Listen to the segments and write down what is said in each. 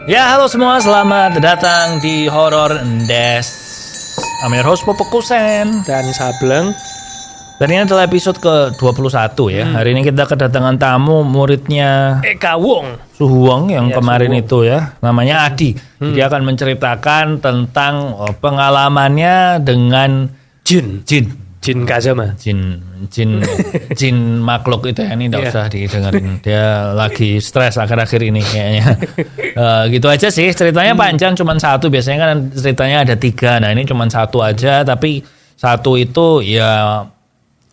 Ya, halo semua, selamat datang di Horror Des. I'm your host Popok Kusen dan Sableng. Dan ini adalah episode ke-21 ya. Hari ini kita kedatangan tamu muridnya Eka Wong Suhuwong yang ya, kemarin Suhuwong. itu ya. Namanya Adi. Dia akan menceritakan tentang pengalamannya dengan Jin Kazama. Jin makhluk itu ya. Ini enggak Iya. usah didengerin. Dia lagi stres akhir-akhir ini kayaknya. Gitu aja sih. Ceritanya panjang, cuman satu. Biasanya kan ceritanya ada 3. Nah ini cuman satu aja. Tapi satu itu ya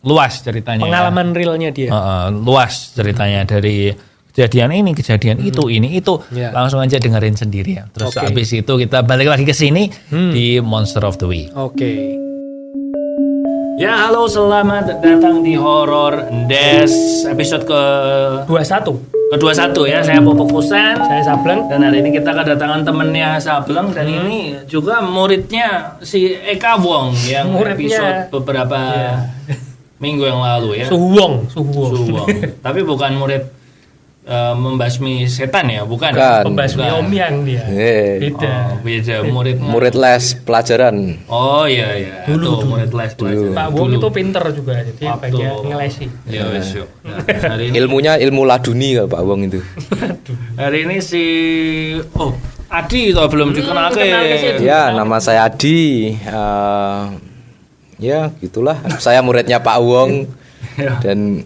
luas ceritanya. Pengalaman realnya dia. Luas ceritanya dari kejadian ini, kejadian itu, ini itu. Ya. Langsung aja dengerin sendiri ya. Terus Oke. habis itu kita balik lagi ke sini di Monster of the Week. Oke. Ya, halo, selamat datang di Horror Des episode ke-21 ya. Saya Popok Kusen. Saya Sableng. Dan hari ini kita kedatangan temennya Sableng. Dan ini juga muridnya si Eka Wong yang Muridnya. episode beberapa minggu yang lalu ya. Suhuwong. Suwong. Tapi bukan murid membasmi setan ya, bukan? Bukan. Pembasmi Bukan. Omyang dia. Beda. Beda Murid les pelajaran. Oh iya. Tuh, murid les belajar. Pak Wong itu pinter juga, jadi bagian ngelesi. Ya wes yuk. Nah, hari ini Ilmunya ilmu laduni kalau Pak Wong itu. Hari ini si Adi itu belum dikenalkan. Ya, nama saya Adi. Ya, gitulah. Saya muridnya Pak Wong dan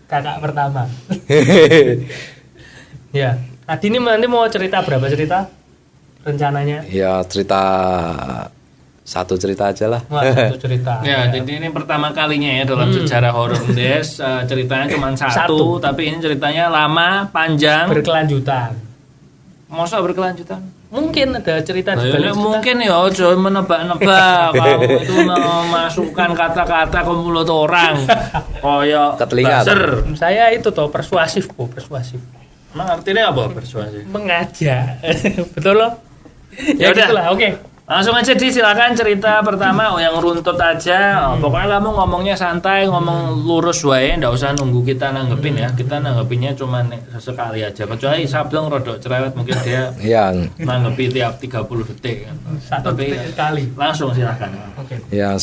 Kakak pertama. Ya. Adi ini nanti mau cerita berapa cerita? Rencananya? ya satu cerita aja lah. Wah, satu cerita. Ya, jadi ini pertama kalinya ya dalam sejarah Horror Des. Ceritanya cuma satu, tapi ini ceritanya lama, panjang. Berkelanjutan. Masa berkelanjutan? Mungkin ada cerita di Nah, balik cerita. mungkin ya, jangan menebak-nebak. Kamu itu memasukkan kata-kata ke mulut orang. Kayak Ke telinga, buzzer. Saya itu toh persuasif, persuasif. Emang artinya apa persuasi? Mengajak. Betul loh? Ya udah. Gitulah, oke. Langsung aja silakan cerita pertama yang runtut aja. Pokoknya kamu ngomongnya santai, ngomong lurus wae, ndak usah nunggu kita nanggepin ya. Kita nanggepinnya cuma sesekali aja. Kecuali Sableng rodok cerewet mungkin dia Ya, nanggepi tiap 30 detik kan. Satu Tapi detik sekali. langsung silakan. Oke. ya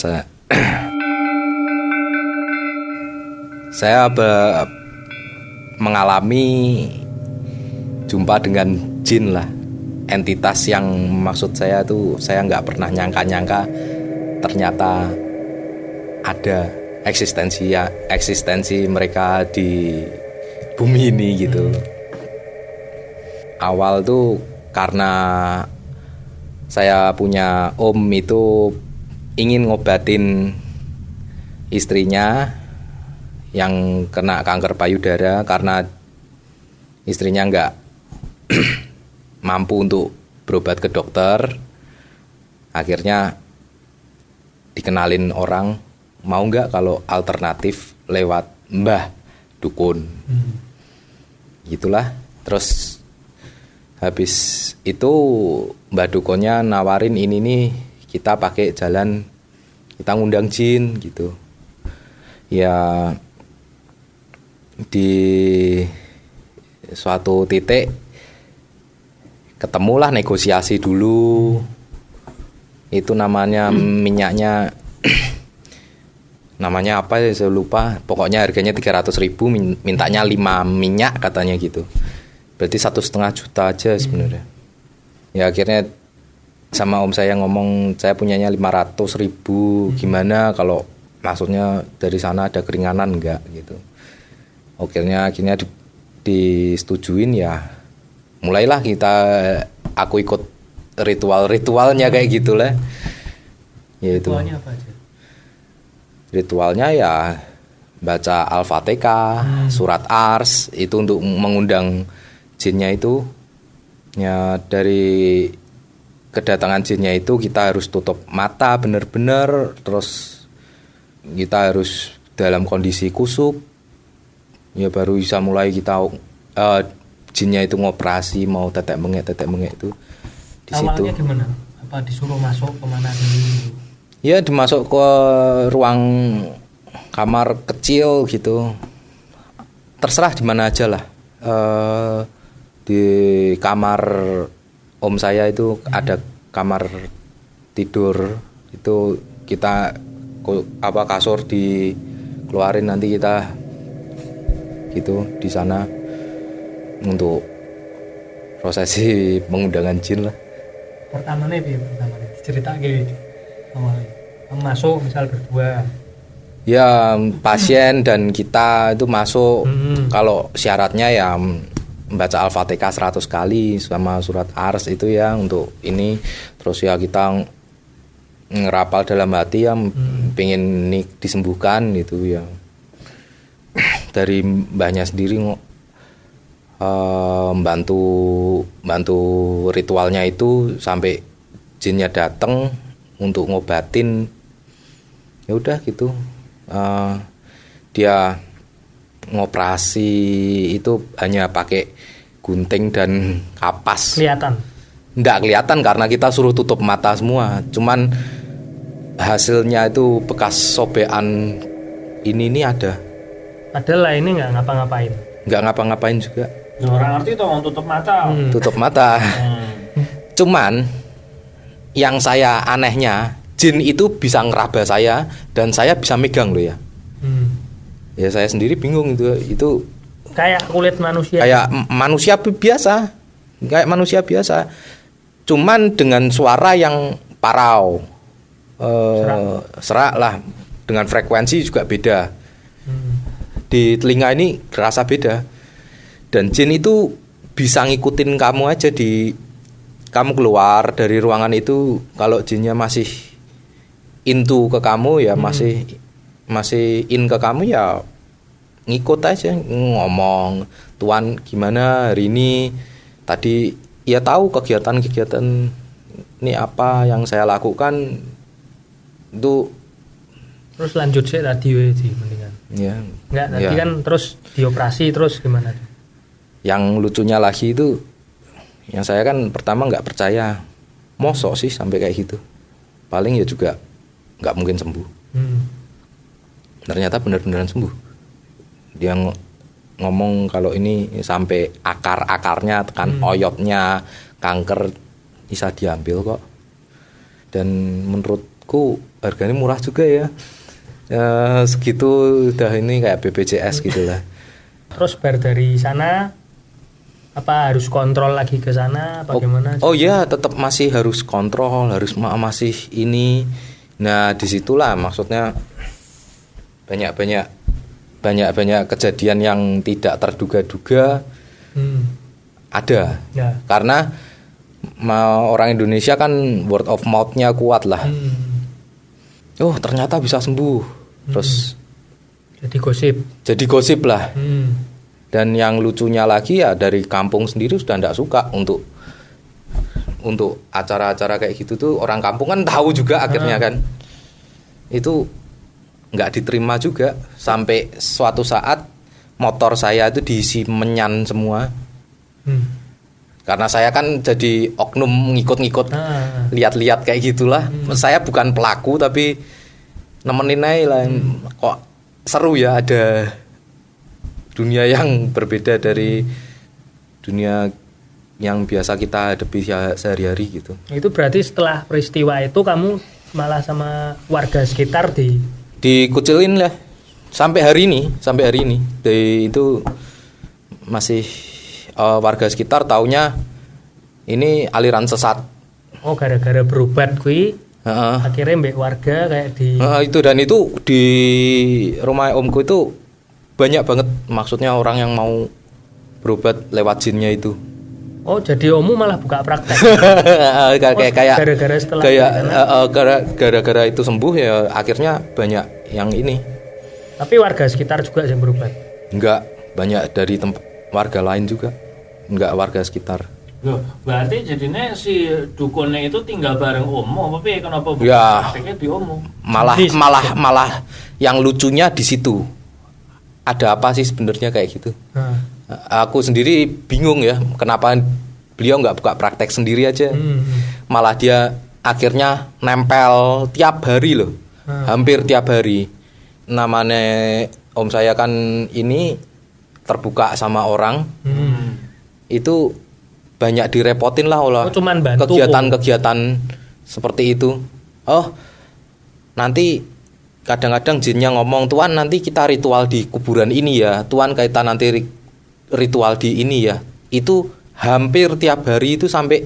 saya mengalami jumpa dengan jin lah. Entitas yang maksud saya tuh saya nggak pernah nyangka ternyata ada eksistensi mereka di bumi ini gitu. Awal tuh karena saya punya om itu ingin ngobatin istrinya yang kena kanker payudara karena istrinya nggak mampu untuk berobat ke dokter. Akhirnya dikenalin orang, mau nggak kalau alternatif lewat mbah dukun. Gitulah. Terus habis itu mbah dukunnya nawarin ini nih, kita pakai jalan, kita ngundang jin gitu. Ya di suatu titik ketemulah, negosiasi dulu. Itu namanya minyaknya namanya apa ya saya lupa. Pokoknya harganya 300.000, mintanya 5 minyak katanya gitu. Berarti 1,5 juta aja sebenarnya. Ya akhirnya sama om saya ngomong, saya punyanya 500.000, gimana kalau maksudnya dari sana ada keringanan enggak gitu. Akhirnya disetujuin ya. Mulailah aku ikut ritualnya kayak gitulah. Yaitu Ritualnya apa aja? ritualnya ya baca Al-Fatihah, surat Ars, itu untuk mengundang jinnya itu. Ya dari kedatangan jinnya itu kita harus tutup mata benar-benar, terus kita harus dalam kondisi kusuk. Ya baru bisa mulai kita jinnya itu ngoperasi, mau tetek mengek itu di situ. Awalnya gimana? Apa disuruh masuk kemana dulu? Ya dimasuk ke ruang kamar kecil gitu. Terserah di mana aja lah. Di kamar om saya itu ada kamar tidur, itu kita kasur dikeluarin, nanti kita gitu di sana untuk prosesi pengundangan jin lah. Pertamanya cerita gitu awalnya masuk misal berdua ya, pasien dan kita itu masuk. Kalau syaratnya ya membaca Al-Fatihah 100 kali sama surat Ars itu ya untuk ini. Terus ya kita ngerapal dalam hati ya, pengen disembuhkan gitu ya. Dari mbahnya sendiri bantu ritualnya itu sampai jinnya datang untuk ngobatin. Ya udah gitu. Dia ngoperasi itu hanya pakai gunting dan kapas. kelihatan Nggak kelihatan karena kita suruh tutup mata semua. Cuman hasilnya itu bekas sobekan ini ada. adalah ini nggak ngapa-ngapain Nggak ngapa-ngapain juga. Ya, orang ngerti toh tutup mata. Tutup mata. Cuman yang saya anehnya, jin itu bisa ngeraba saya dan saya bisa megang loh ya. Ya saya sendiri bingung itu kayak kulit manusia. kayak manusia biasa, kayak manusia biasa. Cuman dengan suara yang parau, serak lah, dengan frekuensi juga beda. Di telinga ini kerasa beda. Dan jin itu bisa ngikutin kamu aja kamu keluar dari ruangan itu, kalau jinnya masih into ke kamu ya, masih in ke kamu ya ngikut aja, ngomong, "Tuan gimana hari ini?" Tadi ya tahu kegiatan-kegiatan ini apa yang saya lakukan itu. Terus lanjut sih tadi mendingan. Ya. Enggak, tadi Ya. kan terus dioperasi terus gimana? Yang lucunya lagi itu, yang saya kan pertama nggak percaya, mosok sih sampai kayak gitu. Paling ya juga nggak mungkin sembuh. Ternyata benar-benaran sembuh. Dia ngomong kalau ini sampai akar-akarnya, tekan oyotnya, kanker bisa diambil kok. Dan menurutku harganya murah juga ya. Segitu udah ini kayak BPJS gitulah. Terus dari sana apa harus kontrol lagi ke sana apa gimana? Oh ya, tetap masih harus kontrol, harus masih ini. Nah, disitulah maksudnya banyak kejadian yang tidak terduga-duga ada. Ya. Karena orang Indonesia kan word of mouth-nya kuat lah. Oh, ternyata bisa sembuh. Terus jadi gosip lah. Dan yang lucunya lagi ya, dari kampung sendiri sudah tidak suka untuk acara-acara kayak gitu tuh. Orang kampung kan tahu juga akhirnya kan. Itu nggak diterima juga. Sampai suatu saat motor saya itu diisi menyan semua. Karena saya kan jadi oknum ngikut-ngikut, lihat-lihat kayak gitulah. Saya bukan pelaku tapi nemenin aja lah. Kok seru ya, ada dunia yang berbeda dari dunia yang biasa kita hadapi sehari-hari gitu. Itu berarti setelah peristiwa itu kamu malah sama warga sekitar dikucilin lah sampai hari ini. Itu masih warga sekitar taunya ini aliran sesat. Oh, gara-gara berobat kui. Akhirnya mbak warga kayak itu di rumah omku itu banyak banget, maksudnya orang yang mau berobat lewat jinnya itu. Oh, jadi ommu malah buka praktek. kayak gara-gara setelah gara-gara itu sembuh ya, akhirnya banyak yang ini. Tapi warga sekitar juga yang berobat? Enggak, banyak dari warga lain juga. Enggak warga sekitar. Loh, berarti jadinya si dukunnya itu tinggal bareng Omo, tapi kenapa bukan ya, prakteknya di Omo? Malah yang lucunya di situ. Ada apa sih sebenarnya kayak gitu? Aku sendiri bingung ya, kenapa beliau nggak buka praktek sendiri aja? Malah dia akhirnya nempel tiap hari loh, hampir tiap hari. Namanya om saya kan ini terbuka sama orang, itu banyak direpotin lah oleh cuman bantu kegiatan-kegiatan seperti itu. Nanti kadang-kadang jinnya ngomong, Tuan nanti kita ritual di kuburan ini ya, Tuan kita nanti ritual di ini ya. Itu hampir tiap hari itu, sampai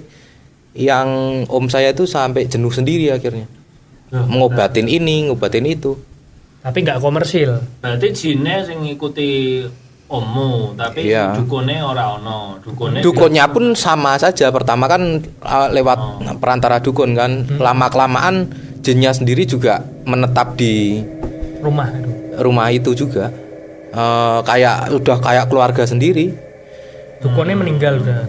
yang om saya itu sampai jenuh sendiri akhirnya. Ngobatin ini, ngobatin itu. Tapi nggak komersil. Berarti jinnya sing ngikuti ommu, tapi dukune ora ono. Dukunnya pun sama saja. Pertama kan lewat perantara dukun kan. Lama-kelamaan jinnya sendiri juga menetap di rumah itu juga. Udah kayak keluarga sendiri. Dukunnya meninggal udah.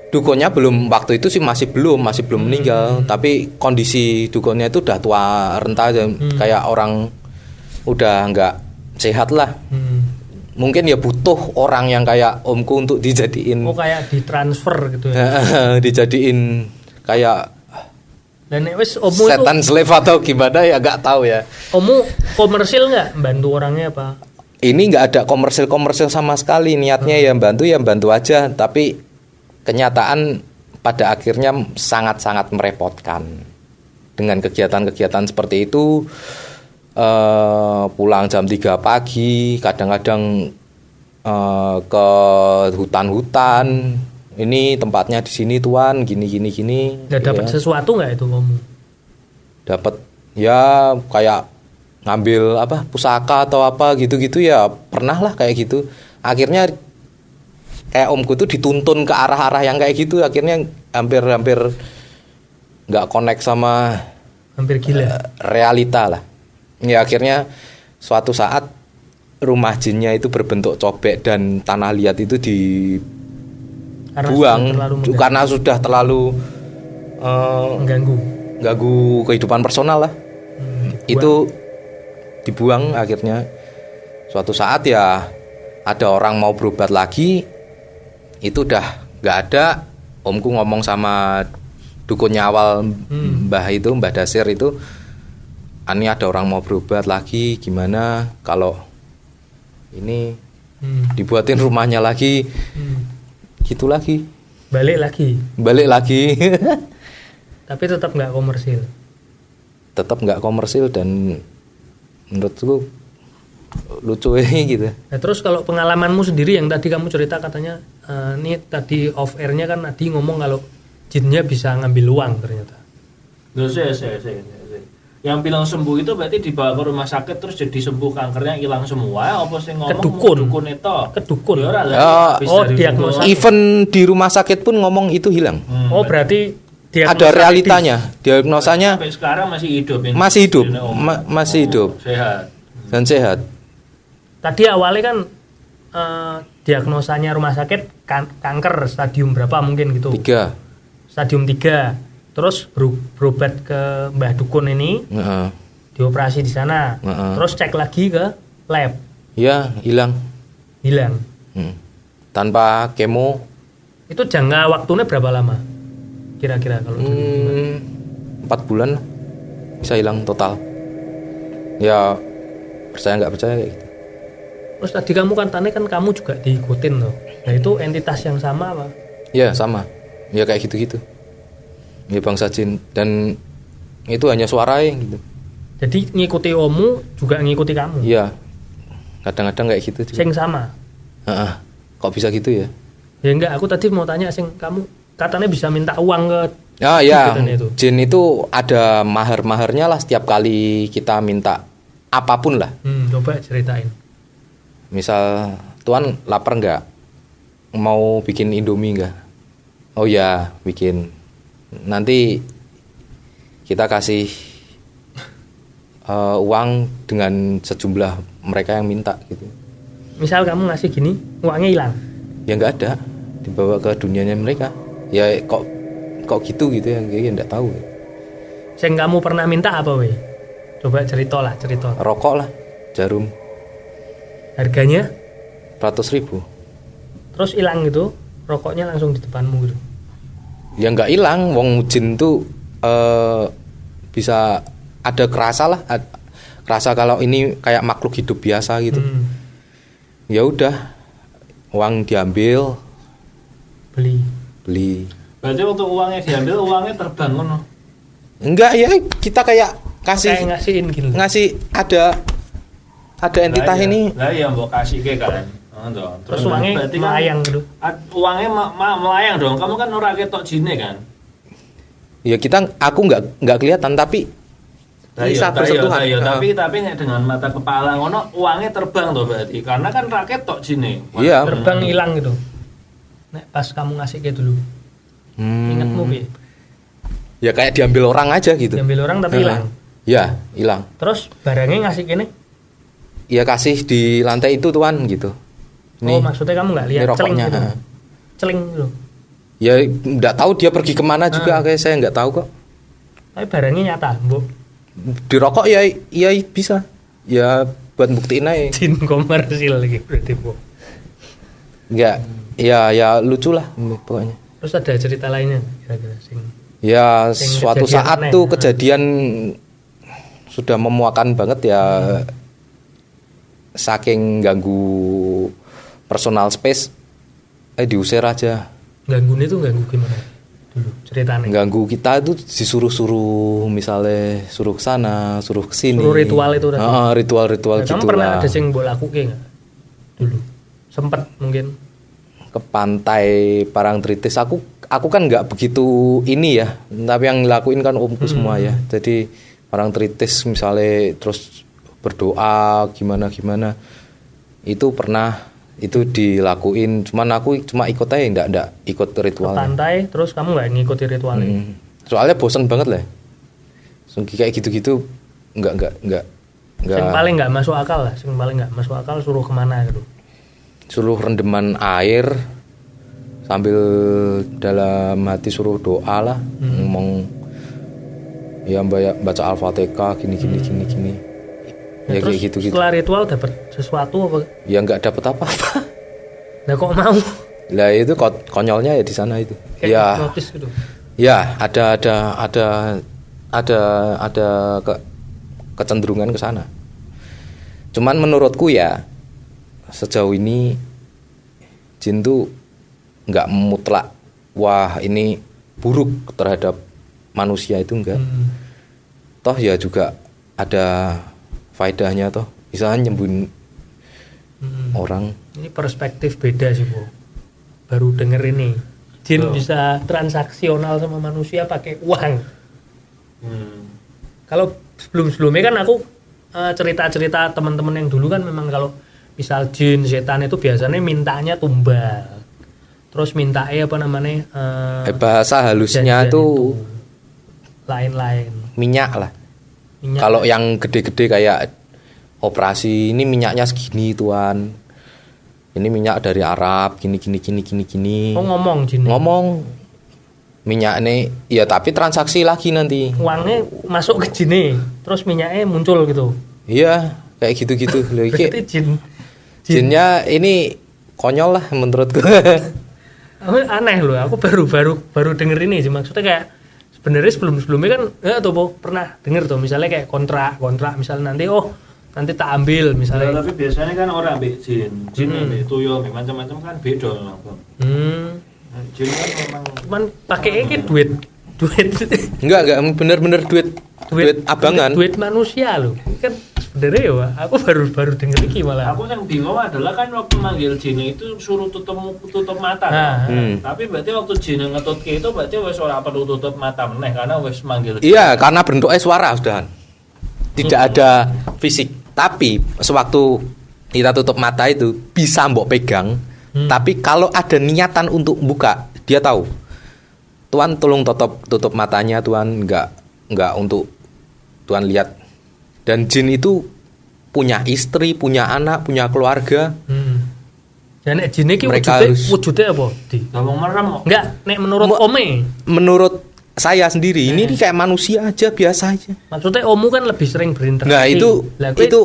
Dukunnya belum, waktu itu sih masih belum meninggal, tapi kondisi dukunnya itu udah tua renta, kayak orang udah nggak sehat lah. Mungkin ya butuh orang yang kayak omku untuk dijadiin. Kayak ditransfer gitu ya. Dijadiin kayak dan wes omu setan slave atau gimana ya, nggak tahu ya. Omu komersil nggak bantu orangnya apa? Ini nggak ada komersil sama sekali. Niatnya ya bantu aja, tapi kenyataan pada akhirnya sangat-sangat merepotkan dengan kegiatan-kegiatan seperti itu. Pulang jam 3 pagi, kadang-kadang ke hutan-hutan. Ini tempatnya di sini Tuan, gini. Nggak dapat sesuatu nggak itu kamu? Dapat ya kayak ngambil pusaka atau apa gitu-gitu ya, pernah lah kayak gitu. Akhirnya kayak omku tuh dituntun ke arah-arah yang kayak gitu, akhirnya hampir nggak connect sama hampir gila realita lah. Ya akhirnya suatu saat rumah jinnya itu berbentuk cobek dan tanah liat itu dibuang karena sudah terlalu mengganggu kehidupan personal lah. Itu dibuang. Akhirnya suatu saat ya ada orang mau berobat lagi, itu udah nggak ada. Omku ngomong sama dukunnya awal, Mbah Dasir itu, ini ada orang mau berobat lagi, gimana kalau ini dibuatin rumahnya lagi, gitu lagi. Balik lagi. Tapi tetap nggak komersil. Dan menurutku lucu gitu. Nah, terus kalau pengalamanmu sendiri yang tadi kamu cerita katanya, ini tadi off airnya kan tadi ngomong kalau jinnya bisa ngambil uang ternyata. Saya. Yang bilang sembuh itu berarti dibawa ke rumah sakit terus jadi sembuh, kankernya hilang semua. Apa sih ngomong dukun itu? Kedukun. Diagnosa. Even di rumah sakit pun ngomong itu hilang. Berarti ada realitanya. Diagnosanya sampai sekarang masih hidup. Masih hidup. Sehat. Tadi awalnya kan diagnosanya rumah sakit kanker stadium berapa mungkin gitu? 3. Stadium 3. Terus berobat ke Mbah Dukun ini, dioperasi di sana, terus cek lagi ke lab. Ya, hilang. Tanpa kemo. Itu jangka waktunya berapa lama? Kira-kira kalau 4 bulan bisa hilang total. Ya, percaya nggak percaya kayak gitu. Terus tadi kamu tanya kan kamu juga diikutin loh. Nah itu entitas yang sama apa? Ya sama. Ya kayak gitu-gitu. Ya bangsa jin, dan itu hanya suaranya gitu. Jadi ngikuti omu juga ngikuti kamu. Iya. Kadang-kadang kayak gitu juga. Sing sama. Kok bisa gitu ya? Ya enggak, aku tadi mau tanya sing kamu katanya bisa minta uang ke jin itu ada mahar-maharnya lah setiap kali kita minta apapun lah. Coba ceritain. Misal, Tuan lapar enggak? Mau bikin Indomie enggak? Oh ya, bikin. Nanti kita kasih uang dengan sejumlah mereka yang minta gitu. Misal kamu ngasih gini, uangnya hilang? Ya nggak ada, dibawa ke dunianya mereka. Ya kok gitu ya, kayaknya nggak tahu. Yang kamu pernah minta apa weh? Coba cerita. Rokok lah, jarum. Harganya? 100.000. Terus hilang gitu, rokoknya langsung di depanmu gitu? Ya nggak hilang, wong jin tuh bisa ada kerasa lah, kerasa kalau ini kayak makhluk hidup biasa gitu. Ya udah, uang diambil, beli. Berarti waktu uangnya diambil, uangnya terbang ngono. Enggak ya, kita kayak kasih ngasihin gitu. Ngasih ada entitas ini. Lah iya mbok kasih ke kan. Terus uangnya melayang gitu. Uangnya melayang dong. Kamu kan ora ketok jine kan. Ya aku nggak kelihatan tapi bisa bersentuhan. Tapi dengan mata kepala ngono uangnya terbang tuh berarti. Karena kan raket tok jine. Iya. Terbang hilang gitu. Nek pas kamu ngasih ke dulu. Ingatmu piye? Ya kayak diambil orang aja gitu. Diambil orang tapi hilang. Ya, hilang. Terus barangnya ngasih kene? Ya kasih di lantai itu tuan gitu. Oh, maksudnya kamu nggak lihat celing gitu? Celing gitu. Ya nggak tahu dia pergi kemana juga, kayak saya nggak tahu kok. Tapi barangnya nyata, Bu. Di rokok ya bisa. Ya buat buktiin aja. Jin komersil lagi berarti, Bu. Enggak. Ya lucu lah pokoknya. Terus ada cerita lainnya kira-kira sing. Ya suatu saat tuh kejadian sudah memuakan banget ya. Saking ganggu personal space diusir aja. Ganggunya tuh ganggu gimana dulu ceritanya? Ganggu kita itu disuruh misalnya suruh ke sana, suruh ke sini. Suruh ritual itu tadi. Ritual gitu. Kamu pernah ada sing mbok lakuke enggak? Dulu. Sempet mungkin ke pantai Parangtritis. Aku kan nggak begitu ini ya, tapi yang ngelakuin kan omku semua ya. Jadi Parangtritis misalnya terus berdoa gimana itu pernah itu dilakuin, cuman aku cuma ikut aja enggak ikut ritualnya. Ke pantai terus kamu nggak ngikuti ritualnya? Soalnya bosan banget lah. Kayak gitu-gitu enggak. Yang paling nggak masuk akal lah, yang paling nggak masuk akal suruh kemana gitu? Suruh rendeman air sambil dalam hati suruh doa lah, ngomong ya baca Al-Fatihah gini. Ya terus kayak gitu. Setelah ritual dapat sesuatu apa? Ya nggak dapat apa-apa. Nah kok mau? Lah itu konyolnya ya di sana itu. Kayak ya. Notis gitu. Ya ada kecenderungan ke sana. Cuman menurutku ya sejauh ini jin tuh nggak mutlak. Wah ini buruk terhadap manusia itu enggak. Toh ya juga ada faedahnya toh, bisa nyembuhin orang. Ini perspektif beda sih, Bu. Baru denger ini. Jin bisa transaksional sama manusia pakai uang. Kalau sebelumnya kan aku cerita-cerita teman-teman yang dulu kan memang kalau misal jin, setan itu biasanya mintanya tumbal. Terus mintanya apa namanya? Bahasa halusnya tuh lain-lain. Minyak lah. Kalau yang gede-gede kayak operasi ini minyaknya segini tuan. Ini minyak dari Arab gini. Oh ngomong jin. Ngomong minyak ini ya tapi transaksi lagi nanti. Uangnya masuk ke jin terus minyaknya muncul gitu. Iya kayak gitu-gitu. Berarti jinnya ini konyol lah menurutku. Aneh loh. Aku baru denger ini sih, maksudnya kayak sebenarnya sebelumnya kan pernah denger tuh misalnya kayak kontrak misalnya nanti tak ambil misalnya. Tapi biasanya kan orang ambil jin ambil tuyul macam-macam kan beda langsung. Jin kan memang cuman pakainya kayak duit. Enggak bener-bener duit abangan. Duit manusia loh. Kan sebenarnya ya aku baru denger iki malah. Aku yang bingung adalah kan waktu manggil jin itu suruh tutup mata. Tapi berarti waktu jin ngetutke itu berarti wis ora perlu tutup mata meneh karena wis manggil. Iya, karena bentuknya suara sudah. Tidak ada fisik. Tapi sewaktu kita tutup mata itu bisa mbok pegang. Tapi kalau ada niatan untuk buka, dia tahu. Tuan tolong tutup matanya, Tuan enggak untuk Tuan lihat. Dan jin itu punya istri, punya anak, punya keluarga. Dan nek jin iki wujudnya apa? Ngomong merem kok. Enggak, nek menurut Ome. Menurut saya sendiri ini kayak manusia aja, biasa aja. Maksudnya Omu kan lebih sering berinteraksi. Nah, itu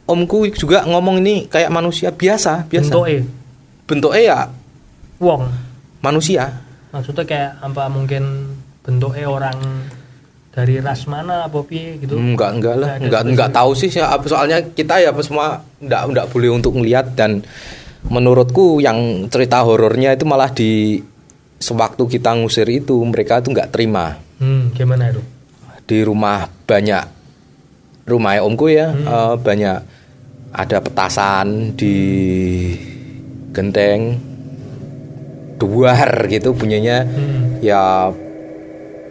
omku juga ngomong ini kayak manusia biasa. Bentuknya ya wong, manusia. Maksudnya kayak apa mungkin bentuknya orang dari ras mana apa piye gitu? Enggak lah. Enggak tahu sih soalnya kita ya semua enggak boleh untuk ngelihat dan menurutku yang cerita horornya itu malah di sewaktu kita ngusir itu mereka tuh nggak terima. Gimana itu? Di rumah omku ya, banyak ada petasan di genteng, duar gitu bunyinya. Ya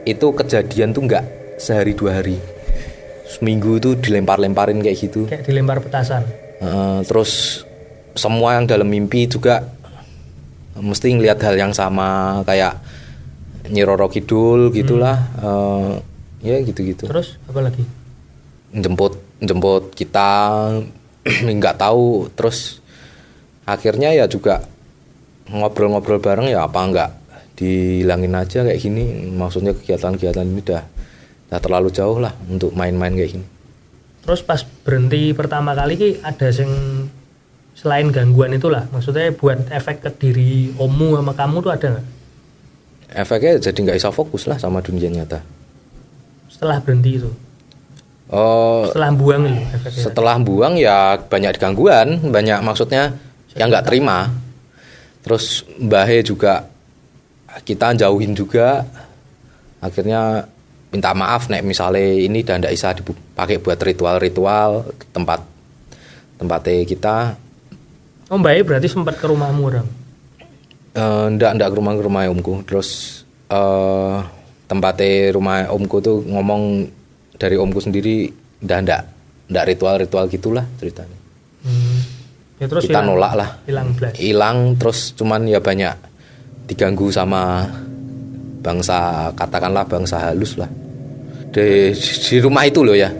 itu kejadian tuh nggak sehari 2 hari, seminggu tuh dilempar-lemparin kayak gitu. Kayak dilempar petasan. Terus semua yang dalam mimpi juga mesti ngelihat hal yang sama, kayak Nyi Roro Kidul gitulah. Ya gitu-gitu. Terus apa lagi? Jemput kita nggak tahu. Terus akhirnya ya juga ngobrol-ngobrol bareng, ya apa nggak dihilangin aja kayak gini. Maksudnya kegiatan-kegiatan ini udah terlalu jauh lah untuk main-main kayak gini. Terus pas berhenti pertama kali ki ada yang selain gangguan itulah, maksudnya buat efek ke diri ommu sama kamu tuh ada nggak? Efeknya jadi nggak bisa fokus lah sama dunia nyata. Setelah berhenti itu? Setelah buang itu efeknya? Setelah buang ya banyak gangguan, banyak maksudnya yang nggak terima. Terus Mbahe juga kita jauhin juga. Akhirnya minta maaf nek misalnya ini udah ndak bisa dipakai buat ritual-ritual tempatnya kita. Mbahe berarti sempat ke rumahmu orang? Ndak ke rumah omku. Terus tempatnya rumah omku tuh ngomong dari omku sendiri ndak ritual gitulah ceritanya. Ya, terus kita nolak lah. Hilang terus cuman ya banyak diganggu sama katakanlah bangsa halus lah. Di rumah itu loh ya.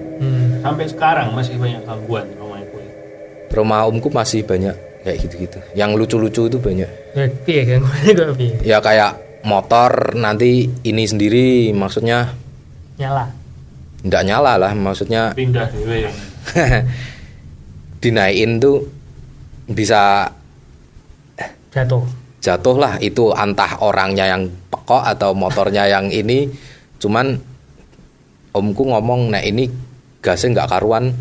Sampai sekarang masih banyak gangguan rumah ibu. Rumah omku masih banyak kayak gitu-gitu. Yang lucu-lucu itu banyak. Piye gangguannya kok piye? Ya kayak motor nanti ini sendiri, maksudnya nyala. Nggak nyala lah, maksudnya pindah dewe. Dinaikin tuh bisa jatuh lah, itu entah orangnya yang pekok atau motornya yang ini. Cuman omku ngomong, nah ini gasnya nggak karuan,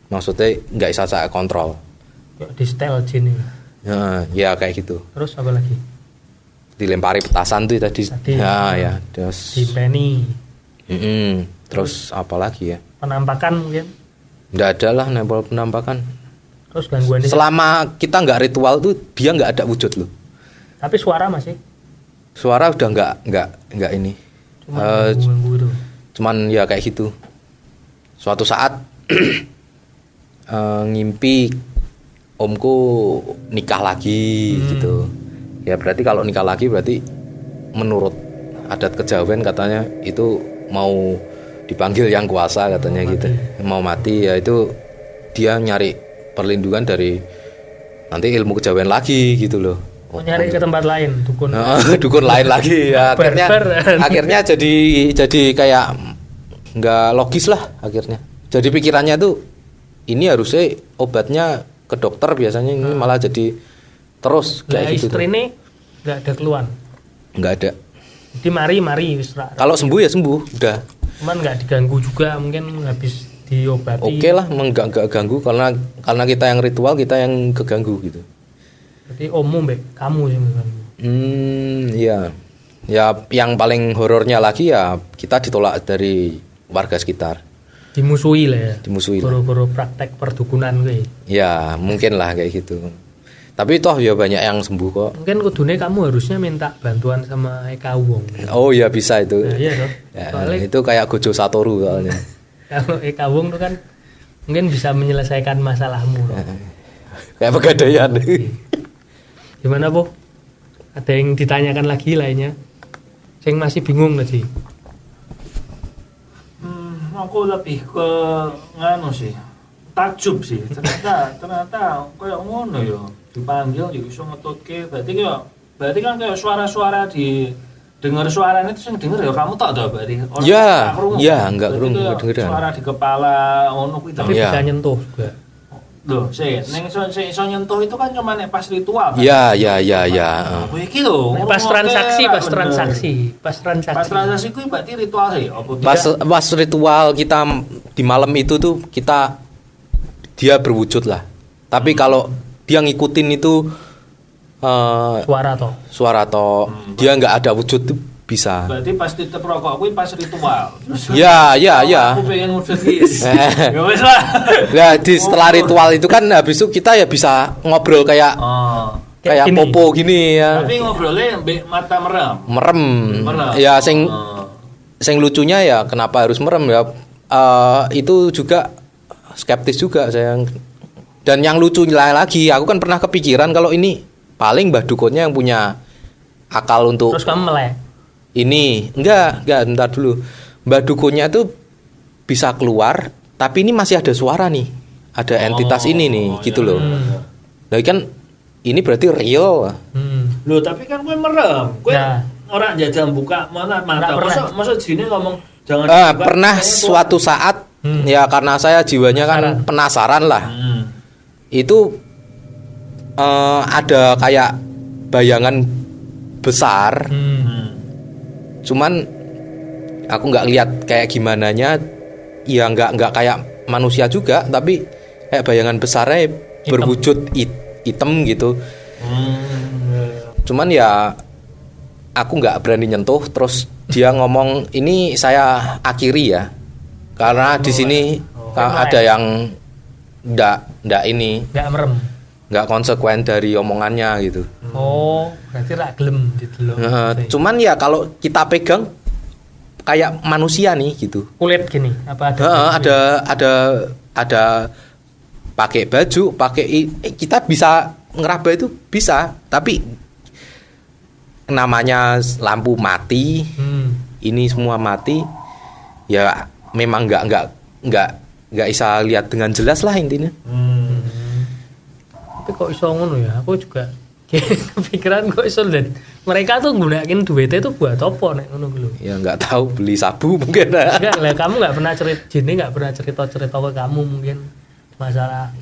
maksudnya nggak bisa saya kontrol. Di setel jin ini. Ya kayak gitu. Terus apa lagi? Dilempari petasan tuh tadi. Ya terus dipeni. Terus apa lagi ya? Penampakan mungkin? Nggak ada lah nempel penampakan. Terus gangguannya? Selama kita nggak ritual tuh dia nggak ada wujud loh. Tapi suara masih? Suara udah nggak ini. Cuman ya kayak gitu. Suatu saat ngimpi omku nikah lagi gitu. Ya berarti kalau nikah lagi berarti menurut adat kejawen katanya itu mau dipanggil yang kuasa katanya gitu. Mau mati ya itu dia nyari perlindungan dari nanti ilmu kejawen lagi gitu loh. Nyari ke tempat lain, dukun. Dukun lain lagi ya. Akhirnya jadi kayak nggak logis lah akhirnya. Jadi pikirannya tuh ini harusnya obatnya ke dokter biasanya, ini malah jadi terus kayak gitu. Istri ini nggak ada keluhan? Nggak ada. Jadi mari kalau sembuh ya sembuh udah. Cuman nggak diganggu juga, mungkin habis diobati. Oke lah, nggak ganggu karena kita yang ritual, kita yang keganggu gitu. Jadi kamu yang keganggu. Iya. Ya yang paling horornya lagi ya kita ditolak dari warga sekitar. Dimusuhi lah ya. Boro-boro praktek perdukunan gue. Ya mungkin lah kayak gitu. Tapi toh ya banyak yang sembuh kok. Mungkin kudune kamu harusnya minta bantuan sama Eka Wong. Oh ya bisa itu. Nah, iya toh. Ya, itu kayak Gojo Satoru soalnya. Kalau Eka Wong tuh kan mungkin bisa menyelesaikan masalahmu. Kayak pegadaian. Gimana Bu? Ada yang ditanyakan lagi lainnya? Saya masih bingung tadi. Aku lebih ke nganu sih, takjub sih. Ternyata kayak ngono ya. Dipanggil ya iso ngetutke. Berarti kan kayak suara-suara dengar suaranya itu yang denger ya kamu tak ada berarti. Ya, enggak kedengeran. Suara di kepala ngono kuwi tapi bisa nyentuh juga. Loh, ning iso nyentuh itu kan cuma nek pas ritual kan. Ya. Kuwi iki lho. Pas transaksi kuwi berarti ritual ya apa tidak? Pas ritual kita di malam itu tuh dia berwujud lah. Tapi kalau dia ngikutin itu suara toh dia nggak ada wujud tuh bisa. Berarti pas tetep rokok kuwi pas ritual. Ya. Aku pengen wujud iki. Ya wis lah. Nah, setelah ritual itu kan habis itu kita ya bisa ngobrol kayak kayak gini. Popo gini ya. Tapi ngobrolnya mbek mata merem. Ya sing lucunya ya kenapa harus merem ya itu juga skeptis juga saya. Dan yang lucu lagi aku kan pernah kepikiran kalau ini paling Mbah Dukunnya yang punya akal untuk. Terus kamu melek. Ini enggak ntar dulu. Mbah Dukunnya tuh bisa keluar tapi ini masih ada suara nih. Ada entitas ini nih gitu loh. Nah kan ini berarti real. Loh tapi kan gue merem. Gue orang jajal buka mata. Masa sini ngomong jangan dibuka. Pernah suatu saat ya karena saya jiwanya kan penasaran lah. Itu ada kayak bayangan besar. Cuman aku nggak lihat kayak gimananya. Ya nggak kayak manusia juga, tapi kayak bayangan besarnya berwujud hitam gitu. Cuman ya aku nggak berani nyentuh. Terus dia ngomong ini saya akhiri ya, karena di sini ada yang nggak ini nggak konsekuen dari omongannya gitu. Berarti rak gelem gitu loh. Cuman ya kalau kita pegang kayak manusia nih gitu. Kulit gini apa ada pakai baju, kita bisa ngeraba itu bisa, tapi namanya lampu mati, ini semua mati, ya memang nggak bisa lihat dengan jelas lah intinya. Tapi kok iso ngono ya? Aku juga kepikiran kok iso lihat mereka tuh gunain duitnya tuh buat apa nek ngono lho. Ya nggak tahu, beli sabu mungkin. Enggak lah, kamu nggak pernah nggak pernah cerita ke kamu mungkin masalah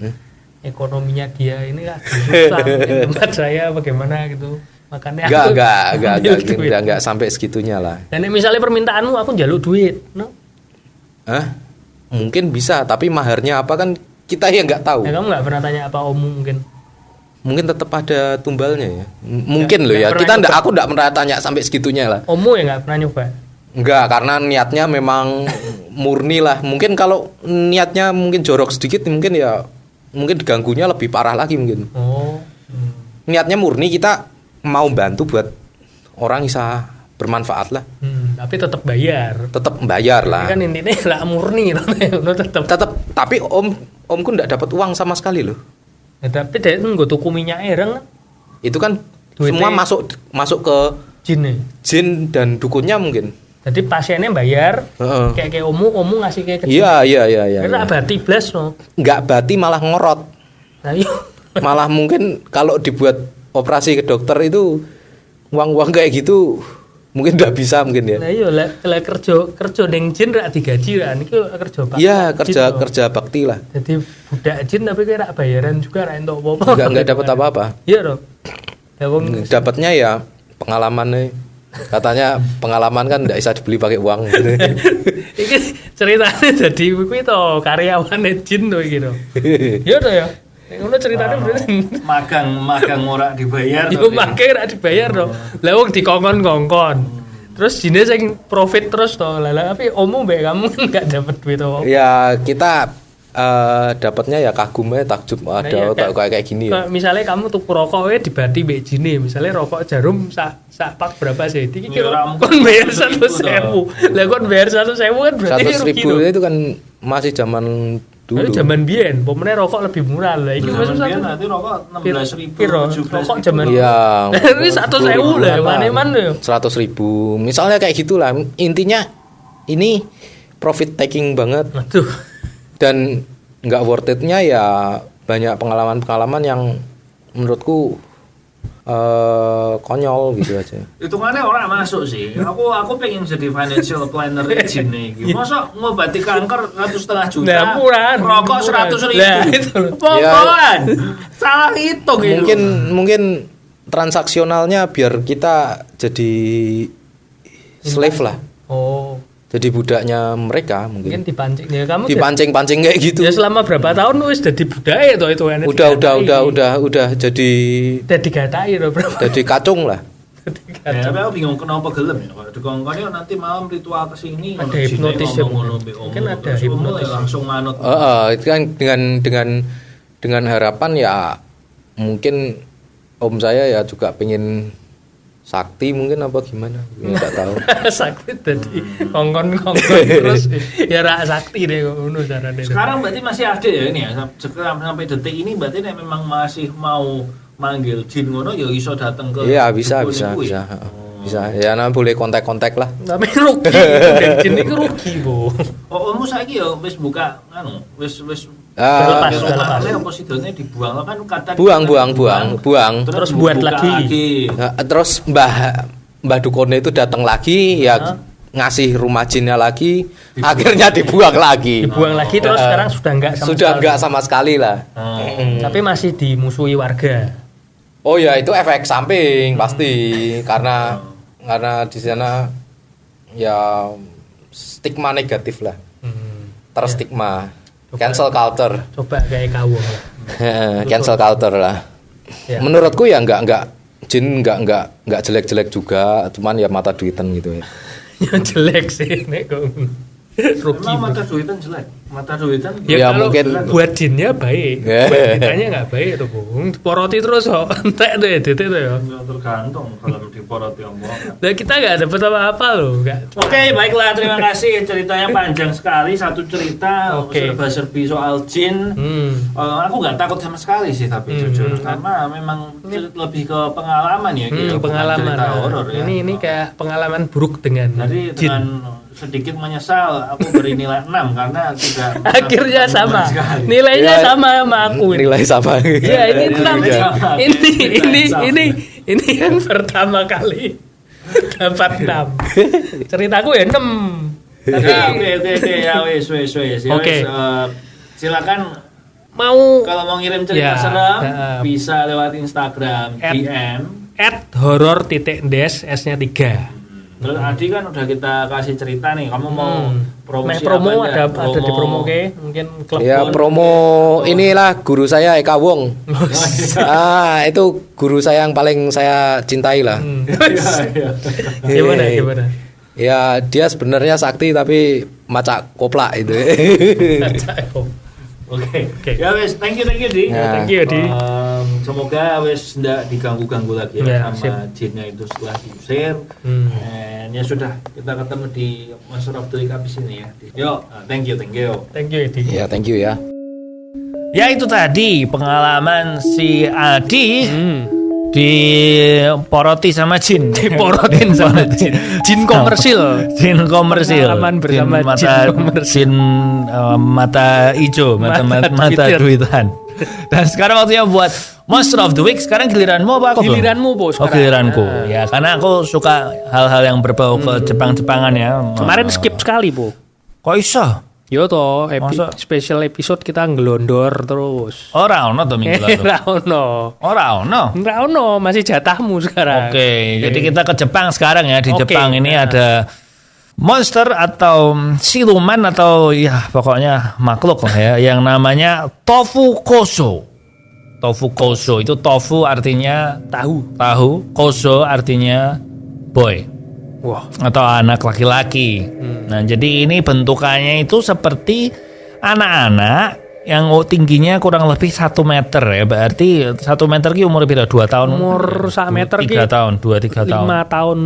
ekonominya dia ini kan susah tempat saya bagaimana gitu. Makanya enggak sampai segitunya lah. Dan misalnya permintaanmu aku njaluk duit, no? Mungkin bisa, tapi maharnya apa kan kita yang nggak tahu. Ya, kamu nggak pernah tanya apa ommu mungkin tetap ada tumbalnya ya. Mungkin loh ya. Aku nggak pernah tanya sampai segitunya lah. Ommu ya nggak pernah nyoba. Enggak, karena niatnya memang murni lah. Mungkin kalau niatnya mungkin jorok sedikit mungkin diganggunya lebih parah lagi mungkin. Niatnya murni, kita mau bantu buat orang bisa bermanfaat lah. Tapi tetap bayar lah. Kan intinya lah murni tetap. Tapi omku enggak dapat uang sama sekali loh. Ya, tapi dia nggak tuku minyak ereng. Itu kan duitnya semua masuk ke jin dan dukunnya mungkin. Jadi pasiennya bayar, kayak ommu ngasih kayak kecil. Iya. Enggak bati blas no. Enggak bati malah ngorot. Nah, iya. Malah mungkin kalau dibuat operasi ke dokter itu uang kayak gitu mungkin enggak bisa mungkin ya. Nah iya lah kerja ning jin rak digaji lah niki kerja bakti. Iya, kerja bakti lah. Jadi budak jin tapi kayak bayaran juga rak entuk apa-apa. Enggak dapat apa-apa. Iya toh. Dapatnya ya pengalamannya. Katanya pengalaman kan enggak bisa dibeli pakai uang. Iki ceritanya jadi kuwi to karyawan jin to iki to. Iya toh ya. Ngono ceritanya berarti magang ora dibayar. Yo magang ora dibayar to. Lah wong dikongkon-kongkon. Terus jine sing profit terus to. Lah tapi ommu mbek kamu enggak dapat duit to. Ya kita dapatnya ya kagumnya takjub ada kayak gini ya. Misalnya kamu tuku rokoknya dibati mbek jine, misalnya rokok jarum sak pak berapa sih? Iki kon bayar 1.000. Lah kon bayar 1.000 kan berarti 100.000 itu kan masih zaman dulu. Zaman biyen, pomene rokok lebih murah lah. Iki wis nanti rokok 16.000. Rokok zaman ya. Ini 100.000 lah, maneman yo. 100.000. Misalnya kayak gitulah. Intinya ini profit taking banget. Aduh. Dan nggak worth it-nya ya banyak pengalaman yang menurutku konyol gitu aja. Hitungannya orang masuk sih. Aku pengen jadi financial planner jin nih. Masa ngobati kanker 1,5 juta? Nah, murah. Rokok 100.000. Pokoknya salah hitung gitu. Mungkin transaksionalnya biar kita jadi slave lah. jadi budaknya mereka mungkin dipancing ya kamu dipancing kayak gitu ya selama berapa tahun wis jadi budaya itu udah jadi digatai loh bro jadi kacung lah. Ya, aku bingung kenapa gelem ya. Kalau dikongkon nanti malam ritual kesini ada hipnotis ya. Mungkin ada hipnotis langsung manut. Itu kan dengan harapan ya mungkin om saya ya juga pengen sakti mungkin apa gimana nggak tahu. Sakti tadi kongkon terus ya rak sakti deh ngono carane. Sekarang berarti masih ada ya ini ya sampai detik ini berarti memang masih mau manggil jin ngono ya iso dateng ke. Iya bisa. Bisa ya nah boleh kontak lah. Tapi rugi jin itu rugi, Bu. Ommu saiki ya wis buka anu wis lepas. Apa sidone dibuang kan kata buang. Terus buat lagi. Terus Mbah Dukone itu datang lagi ya ngasih rumah jinnya lagi, akhirnya dibuang lagi. Terus sekarang sudah enggak sama sekali lah. Tapi masih dimusuhi warga. Oh ya itu efek samping pasti karena di sana ya stigma negatif lah. Terstigma. Cancel culture. Coba kayak kawung lah. Cancel culture lah. Ya. Menurutku ya enggak jin enggak jelek-jelek juga, cuman ya mata duitan gitu ya. Yang jelek sih nek kok. Emang mata duitan jelek? Mata duitan ya mungkin buat jinnya baik. Buat kitanya enggak baik tuh, Bung. Diporoti terus kok. Entek tuh ya titik tuh ya. Tergantung kalau diporoti omong. Dan kita enggak dapat apa-apa loh, enggak. Oke, baiklah terima kasih ceritanya panjang sekali satu cerita serba-serbi soal jin. Aku enggak takut sama sekali sih tapi jujur karena memang lebih ke pengalaman ya pengalaman cerita horor ya. Ini kayak pengalaman buruk dengan jin. Dengan sedikit menyesal aku beri nilai 6 karena tidak akhirnya sama nilainya ya, sama aku nilai sama ya ini 6 ini yang pertama kali dapat 6 ceritaku ya 6 oke ya wes silakan mau kalau mau ngirim cerita serem bisa lewat Instagram DM @horor_des s-nya 3. Terus Adi kan udah kita kasih cerita nih, kamu mau promo ada di promo ke mungkin klub ya promo inilah guru saya Eka Wong. Itu guru saya yang paling saya cintai lah. Gimana? Ya dia sebenarnya sakti tapi macak koplak itu. Oke. Ya wes, thank you Di. Thank you Di. Semoga wes ndak diganggu-ganggu lagi sama jinnya itu setelah diusir. Ya sudah, kita ketemu di Monster of the Week habis ini ya. Yo, thank you. Thank you Di. Ya, thank you ya. Ya itu tadi pengalaman si Adi diporoti sama jin. Diporotin sama jin. Jin komersil. Pengalaman bersama jin mata hijau, mata duitan. Dan sekarang waktunya buat Monster of the Week. Sekarang giliranmu apa aku? Giliranmu bos. Giliranku. Ya karena aku suka hal-hal yang berbau ke Jepang-Jepangan ya. Kemarin skip sekali Bu. Kok iso? Yo toh, special episode kita ngelondor terus. Ora ono to minggu lalu. Ora ono, masih jatahmu sekarang. Oke, jadi kita ke Jepang sekarang ya. Di Jepang ini ada monster atau siluman atau ya pokoknya makhluk lah ya yang namanya tofu koso. Tofu koso itu tofu artinya tahu, koso artinya boy. Wah, atau anak laki-laki. Nah, jadi ini bentukannya itu seperti anak-anak yang tingginya kurang lebih 1 meter ya. Berarti 1 meter ki umur beda 2 tahun. Umur 1 meter ki 3 tahun, 2-3 tahun. 5 tahun,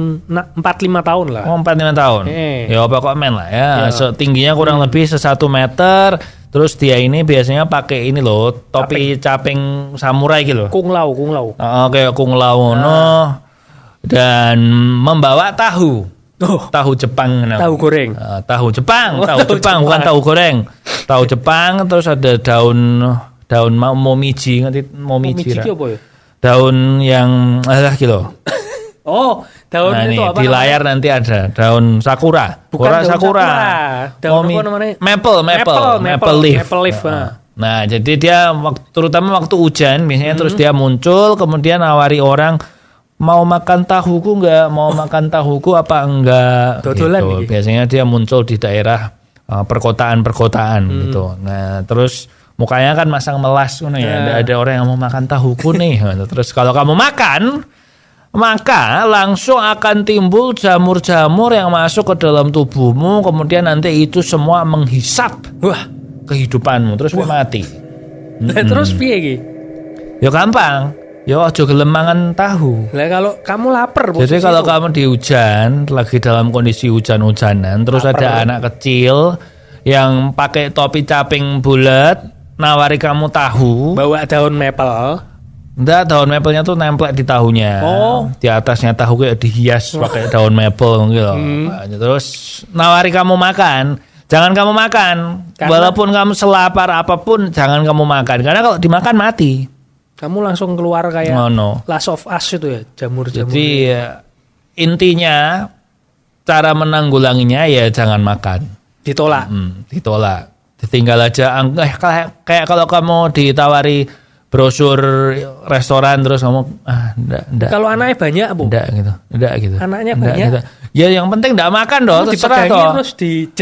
4-5 tahun lah. Oh, 4-5 tahun. Ya pokoknya men lah ya. Tingginya kurang lebih 1 meter. Terus dia ini biasanya pakai ini loh, topi caping samurai gitu loh. Kung Lao. Kayak Kung Lao dan membawa tahu Jepang, tahu goreng, tahu Jepang bukan tahu goreng, tahu Jepang. Terus ada daun momiji, ngerti momiji apa ya? Daun yang gitu. Daun itu apa? Di layar namanya? Nanti ada daun sakura, bukan sakura. Daun apa namanya? Maple leaf. Nah, jadi dia terutama waktu hujan biasanya terus dia muncul kemudian nawari orang mau makan tahuku enggak, mau makan tahuku apa enggak gitu. Biasanya dia muncul di daerah perkotaan gitu. Nah, terus mukanya kan masang melas ya. Ada orang yang mau makan tahuku nih. Terus kalau kamu makan, maka langsung akan timbul jamur-jamur yang masuk ke dalam tubuhmu, kemudian nanti itu semua menghisap kehidupanmu, terus mati. Terus piye iki? Ya gampang. Ya aja gelem mangan tahu. Lah kalau kamu lapar, jadi kalau kamu di hujan, lagi dalam kondisi hujan-hujanan, terus lapar, ada anak kecil yang pakai topi caping bulat, nawari kamu tahu, bawa daun maple. Enggak, daun maple-nya tuh nempel di tahunya. Di atasnya tahu kayak dihias pakai daun maple gitu. Terus nawari kamu makan. Jangan kamu makan. Walaupun kamu selapar apapun, jangan kamu makan. Karena kalau dimakan mati. Kamu langsung keluar kayak Last of Us itu ya, jamur-jamur. Jadi intinya cara menanggulanginya ya jangan makan. Ditolak. Ditolak. Ditinggal aja. Kayak kalau kamu ditawari brosur restoran terus kamu enggak. Kalau anaknya banyak, Bu. Enggak gitu. Anaknya banyak. Gitu. Ya yang penting enggak makan dong, terserah toh.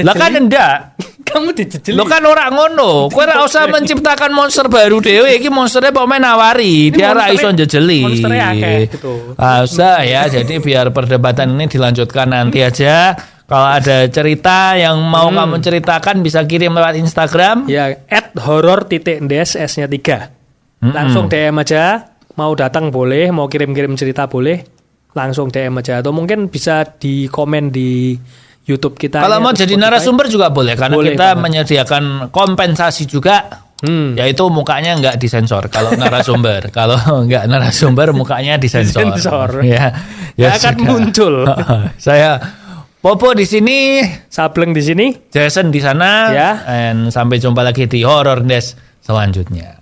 Lah kan enggak. Kamu dijejeli. Lo kan ora ngono. Kowe ora usah menciptakan monster baru dhewe. Iki monsternya pokoknya nawari, dia ora iso njejeli. Monsternya akeh gitu. Usah ya. Jadi biar perdebatan ini dilanjutkan nanti aja. Kalau ada cerita yang mau kamu ceritakan bisa kirim lewat Instagram. Ya, @horor_ndes S-nya 3. Langsung DM aja. Mau datang boleh, mau kirim-kirim cerita boleh. Langsung DM aja. Atau mungkin bisa di komen di YouTube kita. Kalau mau jadi narasumber juga boleh. Karena boleh, kita menyediakan kompensasi juga. Yaitu mukanya nggak disensor. Kalau narasumber. Kalau nggak narasumber mukanya disensor. Ya akan muncul. Saya Popo di sini, Sableng di sini, Jason di sana. Dan sampai jumpa lagi di Horror Desk selanjutnya.